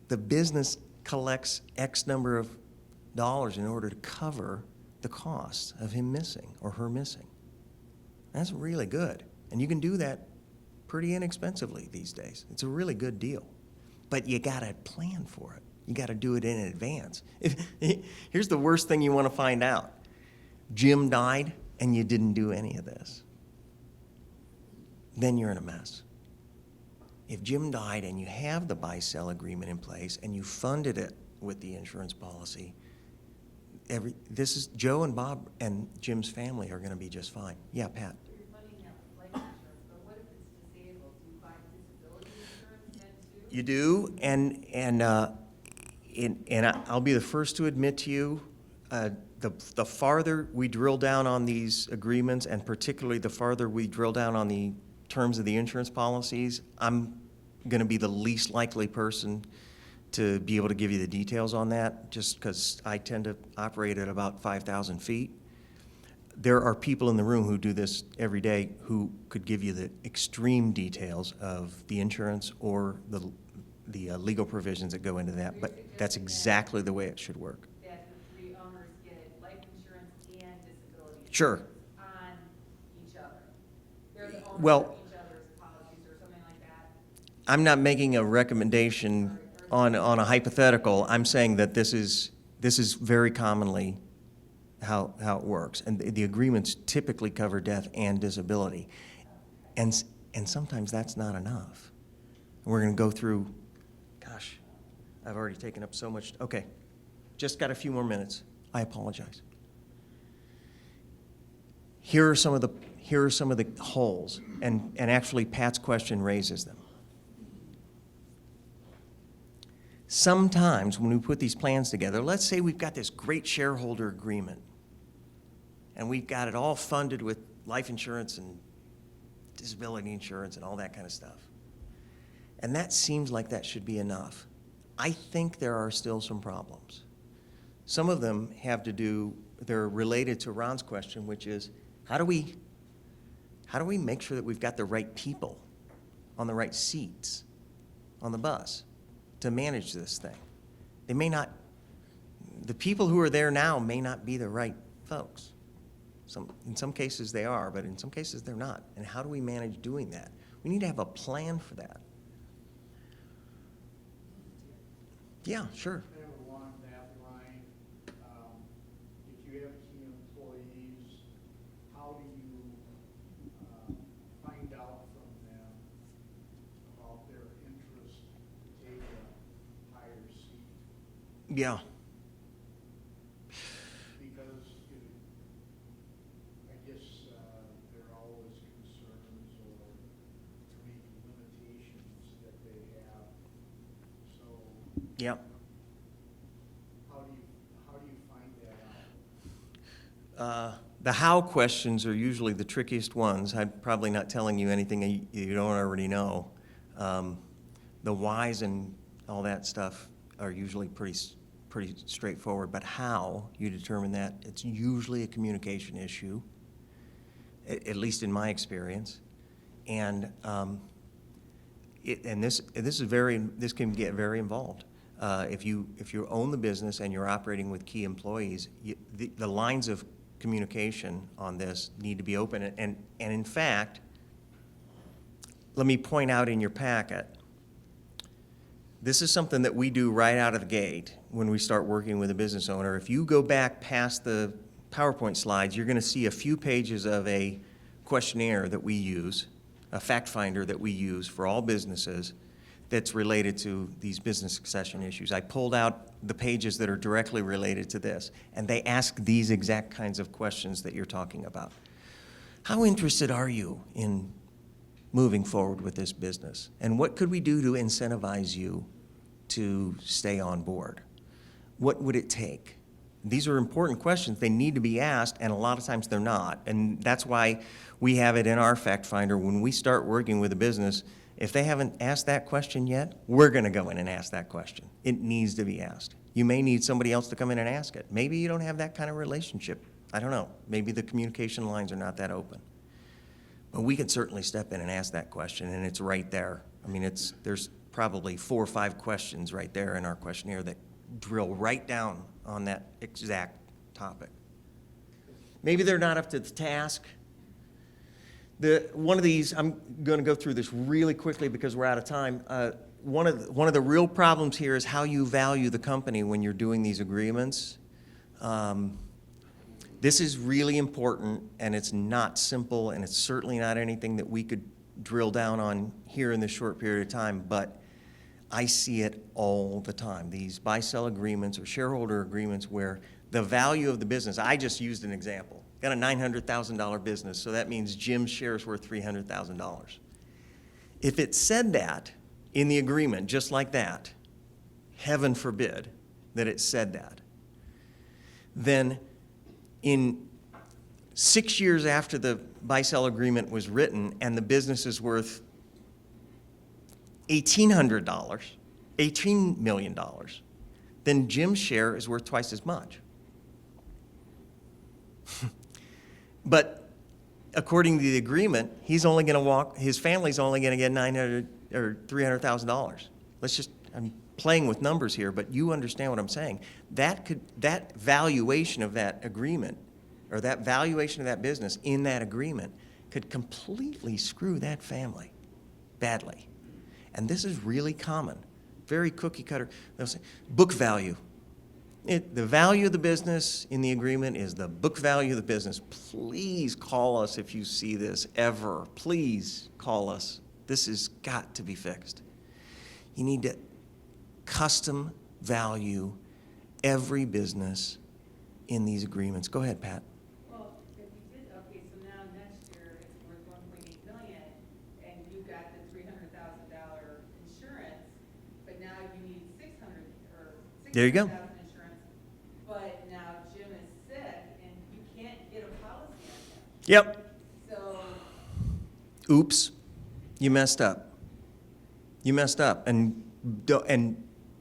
The business collects X number of dollars in order to cover the costs of him missing or her missing. That's really good. And you can do that pretty inexpensively these days. It's a really good deal. But you got to plan for it. You got to do it in advance. Here's the worst thing you want to find out. Jim died and you didn't do any of this. Then you're in a mess. If Jim died and you have the buy-sell agreement in place and you funded it with the insurance policy, this is Joe and Bob and Jim's family are going to be just fine. Yeah, Pat. You're funding that with life insurance, but what if it's disabled? Do you buy disability insurance then too? You do, and I'll be the first to admit to you, the farther we drill down on these agreements, and particularly the farther we drill down on the terms of the insurance policies, I'm going to be the least likely person to be able to give you the details on that, just because I tend to operate at about 5,000 feet. There are people in the room who do this every day who could give you the extreme details of the insurance or the legal provisions that go into that, but that's exactly the way it should work. That the three owners get life insurance and disability Sure. insurance on each other. They're the owners Well- of each other's policies or something like that. I'm not making a recommendation on a hypothetical. I'm saying that this is very commonly how it works. And the agreements typically cover death and disability. And sometimes that's not enough. We're going to go through, gosh, I've already taken up so much. Okay, just got a few more minutes. I apologize. Here are some of the holes, and actually Pat's question raises them. Sometimes when we put these plans together, let's say we've got this great shareholder agreement, and we've got it all funded with life insurance and disability insurance and all that kind of stuff. And that seems like that should be enough. I think there are still some problems. Some of them they're related to Ron's question, which is, how do we make sure that we've got the right people on the right seats on the bus to manage this thing? The people who are there now may not be the right folks. In some cases they are, but in some cases they're not. And how do we manage doing that? We need to have a plan for that. Yeah, sure. I have along that line, if you have key employees, how do you find out from them about their interest to take a higher seat? Yeah. Because I guess there are always concerns or maybe limitations that they have. So Yeah. how do you find that out? The how questions are usually the trickiest ones. I'm probably not telling you anything you don't already know. The whys and all that stuff are usually pretty straightforward, but how you determine that, it's usually a communication issue, at least in my experience. And this can get very involved. If you own the business and you're operating with key employees, the lines of communication on this need to be open. And in fact, let me point out in your packet, this is something that we do right out of the gate when we start working with a business owner. If you go back past the PowerPoint slides, you're going to see a few pages of a questionnaire that we use, a fact finder that we use for all businesses that's related to these business succession issues. I pulled out the pages that are directly related to this, and they ask these exact kinds of questions that you're talking about. How interested are you in moving forward with this business? And what could we do to incentivize you to stay on board? What would it take? These are important questions. They need to be asked, and a lot of times they're not. And that's why we have it in our fact finder. When we start working with a business, if they haven't asked that question yet, we're going to go in and ask that question. It needs to be asked. You may need somebody else to come in and ask it. Maybe you don't have that kind of relationship. I don't know. Maybe the communication lines are not that open. But we can certainly step in and ask that question, and it's right there. I mean, there's probably 4 or 5 questions right there in our questionnaire that drill right down on that exact topic. Maybe they're not up to the task. One of these, I'm going to go through this really quickly because we're out of time. One of the real problems here is how you value the company when you're doing these agreements. This is really important, and it's not simple, and it's certainly not anything that we could drill down on here in this short period of time, but I see it all the time. These buy-sell agreements or shareholder agreements where the value of the business, I just used an example. Got a $900,000 business, so that means Jim's share is worth $300,000. If it said that in the agreement, just like that, heaven forbid that it said that, then in 6 years after the buy-sell agreement was written and the business is worth $18 million, then Jim's share is worth twice as much. But according to the agreement, his family's only going to get $900,000 or $300,000. I'm playing with numbers here, but you understand what I'm saying. That valuation of that agreement, or that valuation of that business in that agreement, could completely screw that family badly. And this is really common, very cookie cutter. They'll say, book value. The value of the business in the agreement is the book value of the business. Please call us if you see this ever. Please call us. This has got to be fixed. You need to custom value every business in these agreements. Go ahead, Pat. Well, if you did, okay, so now next year it's worth $1.8 million, and you got the $300,000 insurance, but now you need There you go. $600,000 insurance, but now Jim is sick and you can't get a policy on him. Yep. So, Oops. You messed up. You messed up. And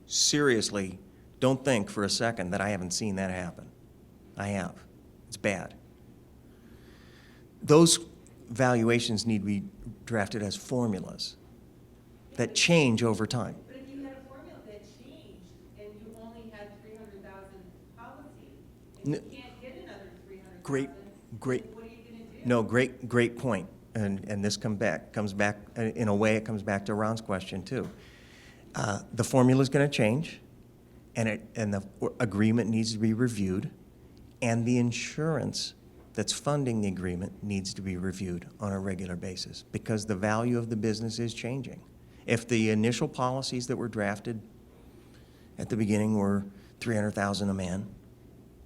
seriously, don't think for a second that I haven't seen that happen. I have. It's bad. Those valuations need to be drafted as formulas that change over time. but if you had a formula that changed and you only had 300,000 policies, and you can't get another 300,000. Great. What are you gonna do? No, great point. And this comes back, in a way, it comes back to Ron's question too. The formula is going to change, and the agreement needs to be reviewed, and the insurance that's funding the agreement needs to be reviewed on a regular basis because the value of the business is changing. If the initial policies that were drafted at the beginning were $300,000 a man,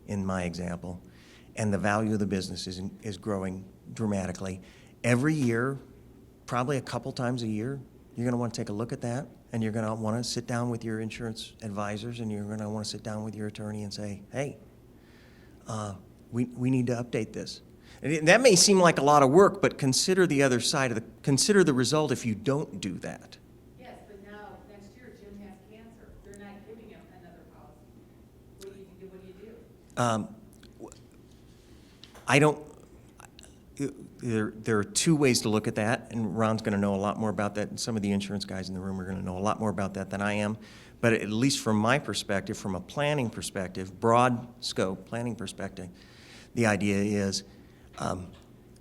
in my example, and the value of the business is growing dramatically, every year, probably a couple times a year, you're going to want to take a look at that, and you're going to want to sit down with your insurance advisors, and you're going to want to sit down with your attorney and say, hey, we need to update this. And that may seem like a lot of work, but consider the other side consider the result if you don't do that. Yes, but now, next year, Jim has cancer. They're not giving him another policy. What do you do? I don't, there are two ways to look at that, and Ron's going to know a lot more about that, and some of the insurance guys in the room are going to know a lot more about that than I am. But at least from my perspective, from a planning perspective, broad scope planning perspective, the idea is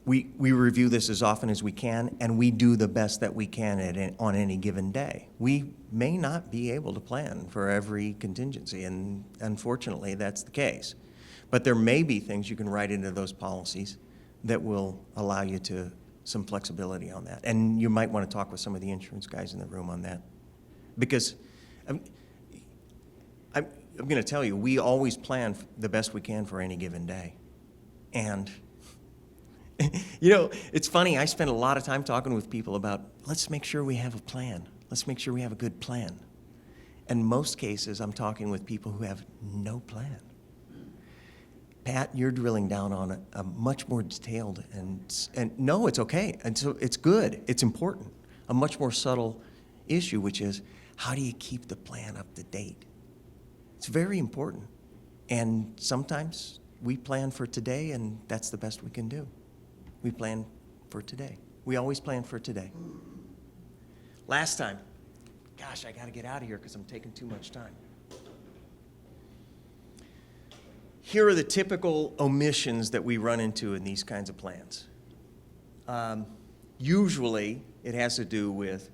we review this as often as we can, and we do the best that we can on any given day. We may not be able to plan for every contingency, and unfortunately, that's the case. But there may be things you can write into those policies that will allow you to some flexibility on that. And you might want to talk with some of the insurance guys in the room on that. Because I'm going to tell you, we always plan the best we can for any given day. And, you know, it's funny, I spend a lot of time talking with people about, let's make sure we have a plan. Let's make sure we have a good plan. In most cases, I'm talking with people who have no plan. Pat, you're drilling down on a much more detailed, and no, it's okay. And so it's good, it's important. A much more subtle issue, which is, how do you keep the plan up to date? It's very important. And sometimes we plan for today, and that's the best we can do. We plan for today. We always plan for today. Last time, gosh, I got to get out of here because I'm taking too much time. Here are the typical omissions that we run into in these kinds of plans. Usually, it has to do with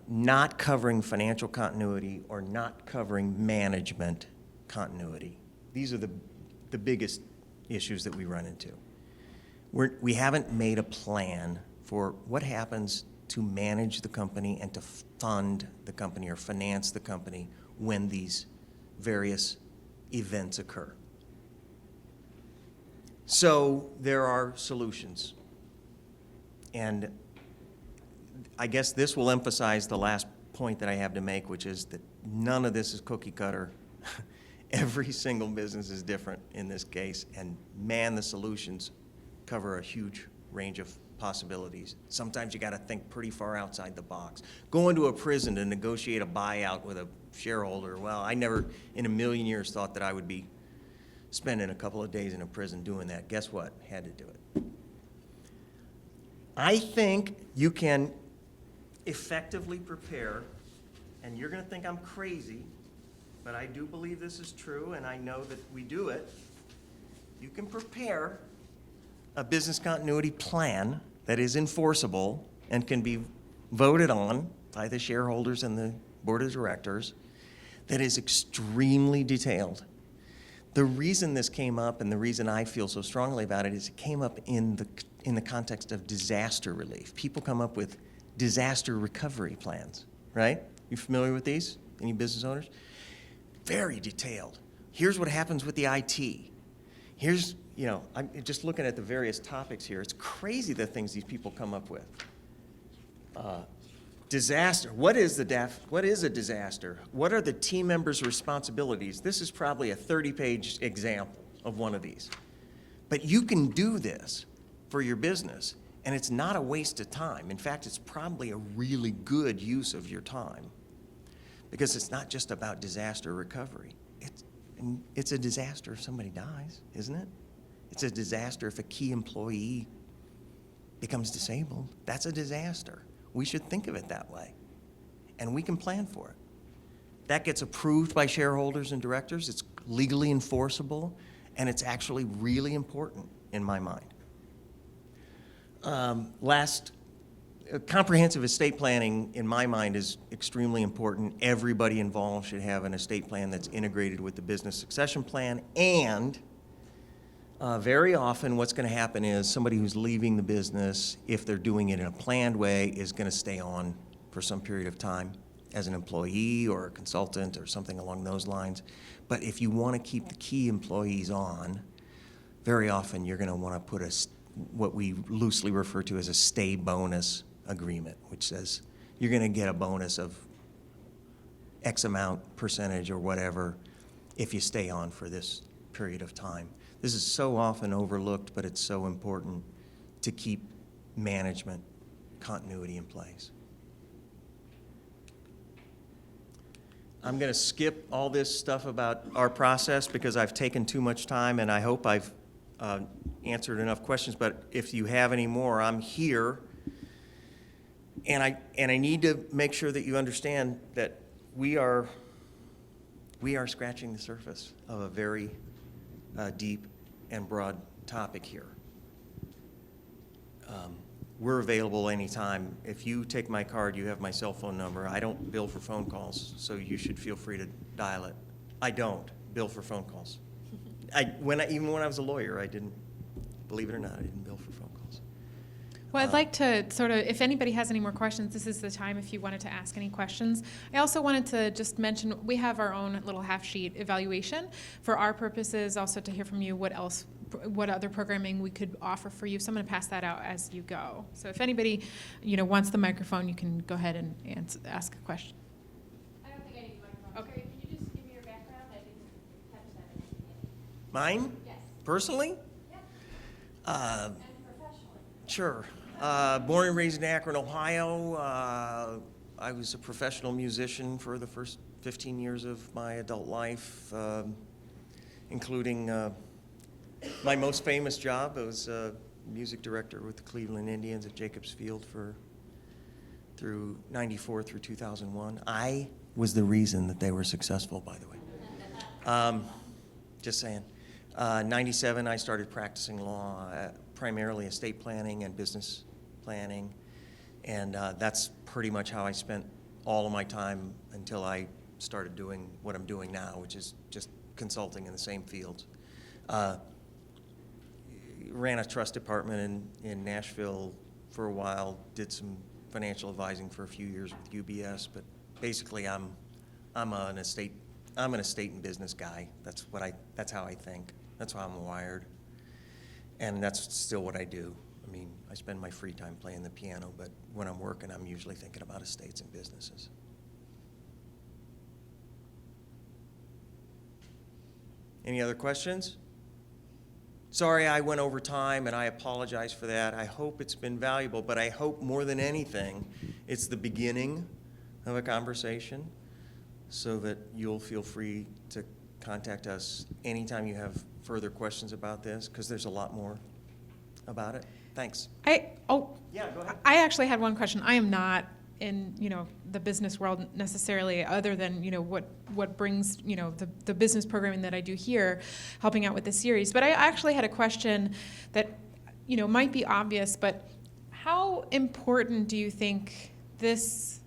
not covering financial continuity or not covering management continuity. These are the biggest issues that we run into. We haven't made a plan for what happens to manage the company and to fund the company or finance the company when these various events occur. So there are solutions. And I guess this will emphasize the last point that I have to make, which is that none of this is cookie cutter. Every single business is different in this case, and man, the solutions cover a huge range of possibilities. Sometimes you got to think pretty far outside the box. Go into a prison to negotiate a buyout with a shareholder. Well, I never in a million years thought that I would be spending a couple of days in a prison doing that. Guess what? Had to do it. I think you can effectively prepare, and you're going to think I'm crazy, but I do believe this is true, and I know that we do it. You can prepare a business continuity plan that is enforceable and can be voted on by the shareholders and the board of directors, that is extremely detailed. The reason this came up and the reason I feel so strongly about it is it came up in the context of disaster relief. People come up with disaster recovery plans, right? You familiar with these? Any business owners? Very detailed. Here's what happens with the IT. Here's, you know, I'm just looking at the various topics here. It's crazy the things these people come up with. Disaster. What is a disaster? What are the team members' responsibilities? This is probably a 30-page example of one of these. But you can do this for your business, and it's not a waste of time. In fact, it's probably a really good use of your time, because it's not just about disaster recovery. It's a disaster if somebody dies, isn't it? It's a disaster if a key employee becomes disabled. That's a disaster. We should think of it that way, and we can plan for it. That gets approved by shareholders and directors. It's legally enforceable, and it's actually really important in my mind. Comprehensive estate planning, in my mind, is extremely important. Everybody involved should have an estate plan that's integrated with the business succession plan, and very often what's going to happen is somebody who's leaving the business, if they're doing it in a planned way, is going to stay on for some period of time as an employee or a consultant or something along those lines. But if you want to keep the key employees on, very often you're going to want to put what we loosely refer to as a stay bonus agreement, which says you're going to get a bonus of X amount percentage or whatever if you stay on for this period of time. This is so often overlooked, but it's so important to keep management continuity in place. I'm going to skip all this stuff about our process because I've taken too much time, and I hope I've answered enough questions, but if you have any more, I'm here. And I need to make sure that you understand that we are scratching the surface of a very deep and broad topic here. We're available anytime. If you take my card, you have my cell phone number. I don't bill for phone calls, so you should feel free to dial it. I don't bill for phone calls. Even when I was a lawyer, I didn't, believe it or not, I didn't bill for phone calls. Well, I'd like to sort of, if anybody has any more questions, this is the time if you wanted to ask any questions. I also wanted to just mention, we have our own little half-sheet evaluation for our purposes, also to hear from you what other programming we could offer for you. So I'm going to pass that out as you go. So if anybody, wants the microphone, you can go ahead and ask a question. I don't think I need a microphone. Okay. Can you just give me your background? I didn't catch that at the beginning. Mine? Yes. Personally? Yeah. Uh, And professionally. Sure. Born and raised in Akron, Ohio. I was a professional musician for the first 15 years of my adult life, including my most famous job. I was music director with the Cleveland Indians at Jacobs Field through 94 through 2001. I was the reason that they were successful, by the way. Just saying. 97, I started practicing law, primarily estate planning and business planning, and that's pretty much how I spent all of my time until I started doing what I'm doing now, which is just consulting in the same fields. Ran a trust department in Nashville for a while, did some financial advising for a few years with UBS, but basically I'm an estate and business guy. That's how I think. That's how I'm wired. And that's still what I do. I mean, I spend my free time playing the piano, but when I'm working, I'm usually thinking about estates and businesses. Any other questions? Sorry I went over time, and I apologize for that. I hope it's been valuable, but I hope more than anything, it's the beginning of a conversation so that you'll feel free to contact us anytime you have further questions about this, because there's a lot more about it. Thanks. Yeah, go ahead. I actually had one question. I am not in, the business world necessarily, other than, what brings, the business programming that I do here, helping out with the series. But I actually had a question that, might be obvious, but how important do you think this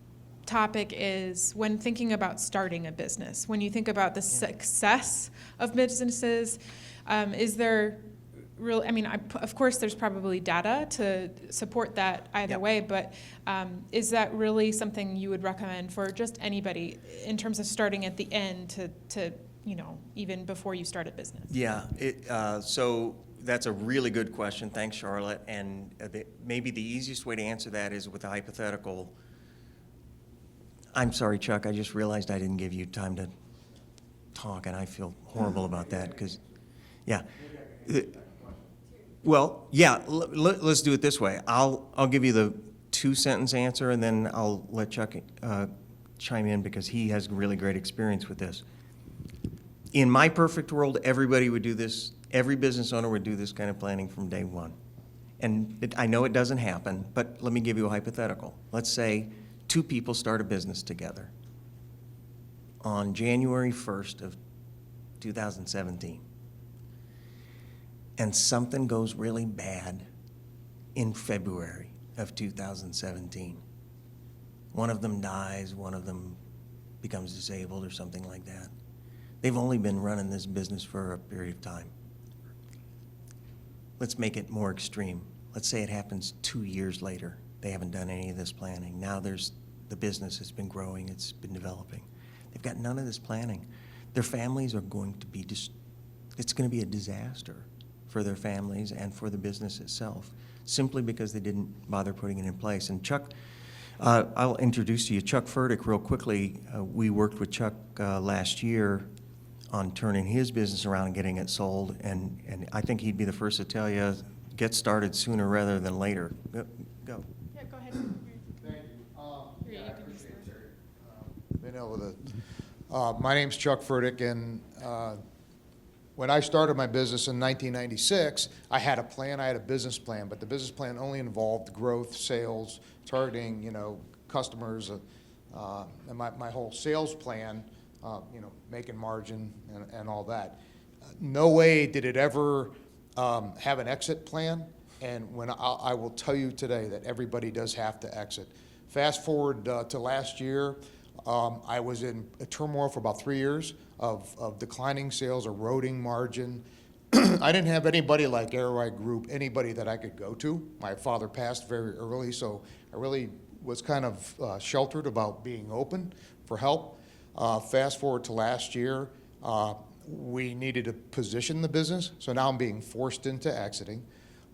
topic is when thinking about starting a business? When you think about the success of businesses, is there real? I mean, of course, there's probably data to support that either way, but is that really something you would recommend for just anybody in terms of starting at the end to even before you start a business? Yeah, so that's a really good question. Thanks, Charlotte. And maybe the easiest way to answer that is with a hypothetical. I'm sorry, Chuck, I just realized I didn't give you time to talk, and I feel horrible about that because, yeah. Well, yeah, let's do it this way. I'll give you the 2-sentence answer, and then I'll let Chuck chime in because he has really great experience with this. In my perfect world, everybody would do this. Every business owner would do this kind of planning from day one. And I know it doesn't happen, but let me give you a hypothetical. Let's say 2 people start a business together on January 1st of 2017. And something goes really bad in February of 2017. One of them dies, one of them becomes disabled or something like that. They've only been running this business for a period of time. Let's make it more extreme. Let's say it happens 2 years later. They haven't done any of this planning. Now the business has been growing, it's been developing. They've got none of this planning. Their families are going to be it's going to be a disaster for their families and for the business itself, simply because they didn't bother putting it in place. And Chuck, I'll introduce you to Chuck Furtick real quickly. We worked with Chuck last year on turning his business around and getting it sold, and I think he'd be the first to tell you, get started sooner rather than later. Go. Yeah, go ahead. Thank you. Here, Yeah, you I can use appreciate it. Been able to. My name's Chuck Furtick, and when I started my business in 1996, I had a plan, I had a business plan, but the business plan only involved growth, sales, targeting, customers, and my whole sales plan, making margin and all that. No way did it ever have an exit plan, and when I will tell you today that everybody does have to exit. Fast forward to last year, I was in a turmoil for about 3 years of declining sales, eroding margin, I didn't have anybody like A-Roi Group, anybody that I could go to. My father passed very early, so I really was kind of sheltered about being open for help. Fast forward to last year, we needed to position the business, so now I'm being forced into exiting.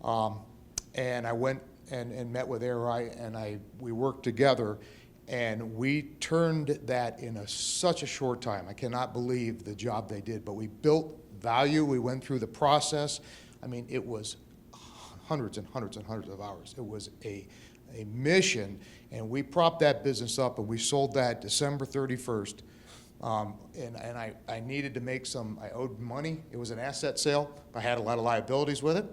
And I went and met with A-Roi, and we worked together, and we turned that in such a short time. I cannot believe the job they did, but we built value. We went through the process. I mean, it was hundreds and hundreds and hundreds of hours. It was a mission, and we propped that business up, and we sold that December 31st. And I needed to make I owed money. It was an asset sale. I had a lot of liabilities with it.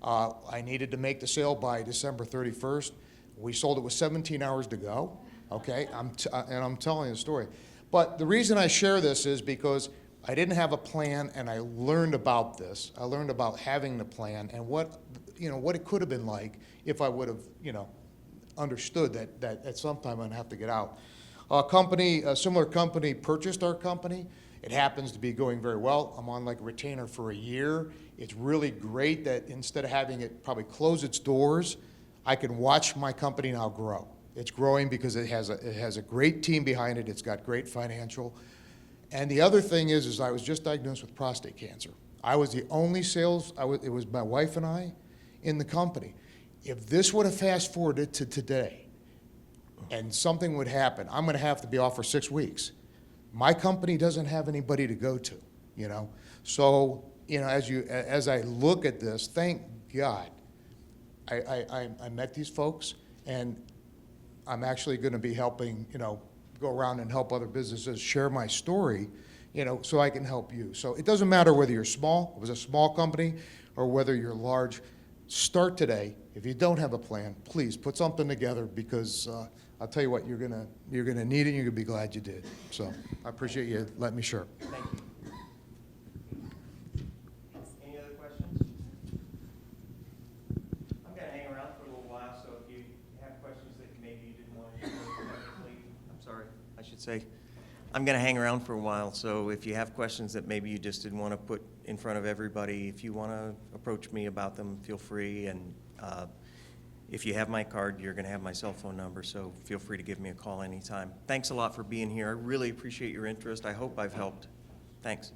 I needed to make the sale by December 31st. We sold it with 17 hours to go, okay? And I'm telling you the story. But the reason I share this is because I didn't have a plan, and I learned about this. I learned about having the plan and what it could have been like if I would have, understood that at some time I'm gonna have to get out. A similar company purchased our company. It happens to be going very well. I'm on like a retainer for a year. It's really great that instead of having it probably close its doors, I can watch my company now grow. It's growing because it has a great team behind it. It's got great financial. And the other thing is I was just diagnosed with prostate cancer. I was the only it was my wife and I in the company. If this would have fast forwarded to today and something would happen, I'm gonna have to be off for 6 weeks. My company doesn't have anybody to go to, So, as I look at this, thank God, I met these folks, and I'm actually gonna be helping, go around and help other businesses share my story, so I can help you. So it doesn't matter whether you're small, it was a small company, or whether you're large. Start today. If you don't have a plan, please put something together, because I'll tell you what, you're gonna need it, and you're gonna be glad you did. So I appreciate you letting me share. Thank you. Any other questions? I'm gonna hang around for a little while, so if you have questions that maybe you didn't want to publicly, I should say, I'm gonna hang around for a while, so if you have questions that maybe you just didn't want to put in front of everybody, if you want to approach me about them, feel free, and if you have my card, you're gonna have my cell phone number, so feel free to give me a call anytime. Thanks a lot for being here. I really appreciate your interest. I hope I've helped. Thanks.